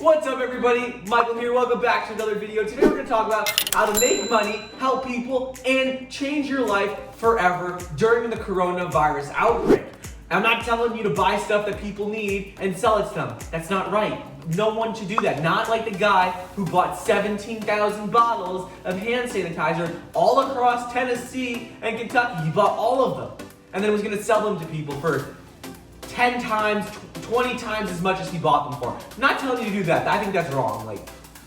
What's up everybody? Michael here, welcome back to another video. Today we're going to talk about how to make money, help people, and change your life forever during the coronavirus outbreak. I'm not telling you to buy stuff that people need and sell it to them. That's not right. No one should do that. Not like the guy who bought 17,000 bottles of hand sanitizer all across Tennessee and Kentucky. He bought all of them and then was going to sell them to people for 10 times, 20 times as much as he bought them for. I'm not telling you to do that. I think that's wrong. Like,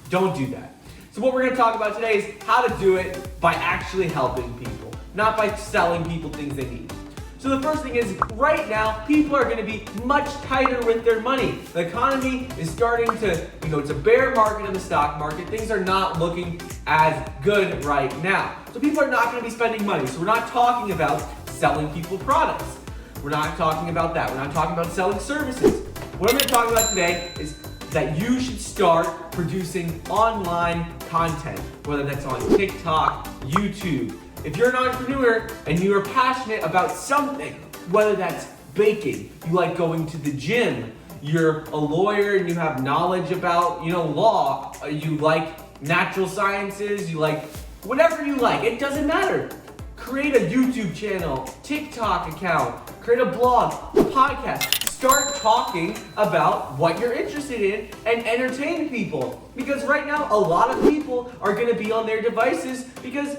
don't do that. So what we're going to talk about today is how to do it by actually helping people, not by selling people things they need. So the first thing is, right now, people are going to be much tighter with their money. The economy is starting to, it's a bear market in the stock market. Things are not looking as good right now. So people are not going to be spending money. So we're not talking about selling people products. We're not talking about that. We're not talking about selling services. What I'm going to talk about today is that you should start producing online content, whether that's on TikTok, YouTube. If you're an entrepreneur and you are passionate about something, whether that's baking, you like going to the gym, you're a lawyer and you have knowledge about, law, you like natural sciences, you like whatever you like, it doesn't matter. Create a YouTube channel, TikTok account, create a blog, a podcast. Start talking about what you're interested in and entertain people. Because right now, a lot of people are going to be on their devices because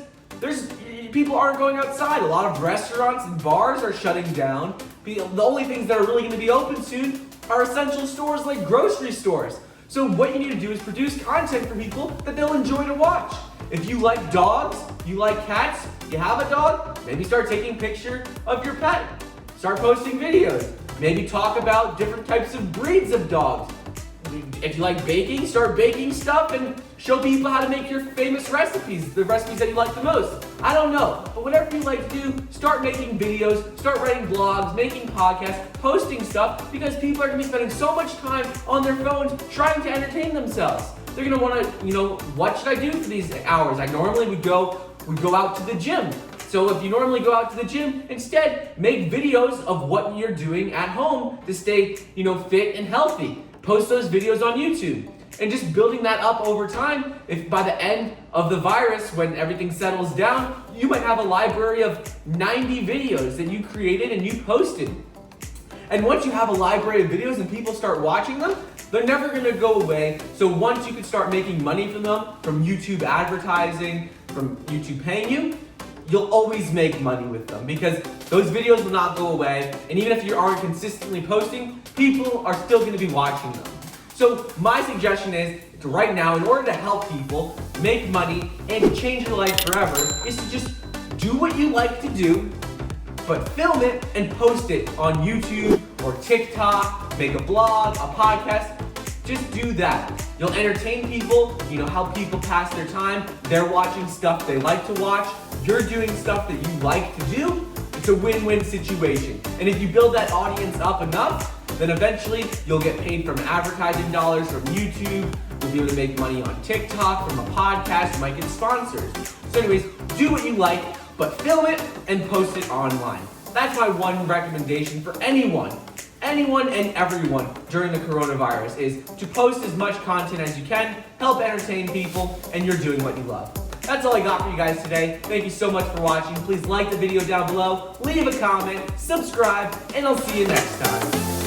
people aren't going outside. A lot of restaurants and bars are shutting down. The only things that are really going to be open soon are essential stores like grocery stores. So what you need to do is produce content for people that they'll enjoy to watch. If you like dogs, you like cats, you have a dog, maybe start taking a picture of your pet. Start posting videos. Maybe talk about different types of breeds of dogs. If you like baking, start baking stuff and show people how to make your famous recipes, the recipes that you like the most. I don't know, but whatever you like to do, start making videos, start writing blogs, making podcasts, posting stuff, because people are going to be spending so much time on their phones trying to entertain themselves. They're going to want to, what should I do for these hours? I normally would go out to the gym. So if you normally go out to the gym, instead make videos of what you're doing at home to stay, fit and healthy. Post those videos on YouTube. And just building that up over time, if by the end of the virus, when everything settles down, you might have a library of 90 videos that you created and you posted. And once you have a library of videos and people start watching them, they're never gonna go away. So once you can start making money from them, from YouTube advertising, from YouTube paying you, you'll always make money with them because those videos will not go away. And even if you aren't consistently posting, people are still gonna be watching them. So my suggestion is to right now, in order to help people make money and change your life forever, is to just do what you like to do, but film it and post it on YouTube or TikTok, make a blog, a podcast. Just do that. You'll entertain people, help people pass their time. They're watching stuff they like to watch. You're doing stuff that you like to do. It's a win-win situation. And if you build that audience up enough, then eventually you'll get paid from advertising dollars from YouTube. You'll be able to make money on TikTok, from a podcast, you might get sponsors. So anyways, do what you like, but film it and post it online. That's my one recommendation for anyone and everyone during the coronavirus is to post as much content as you can, help entertain people, and you're doing what you love. That's all I got for you guys today. Thank you so much for watching. Please like the video down below, leave a comment, subscribe, and I'll see you next time.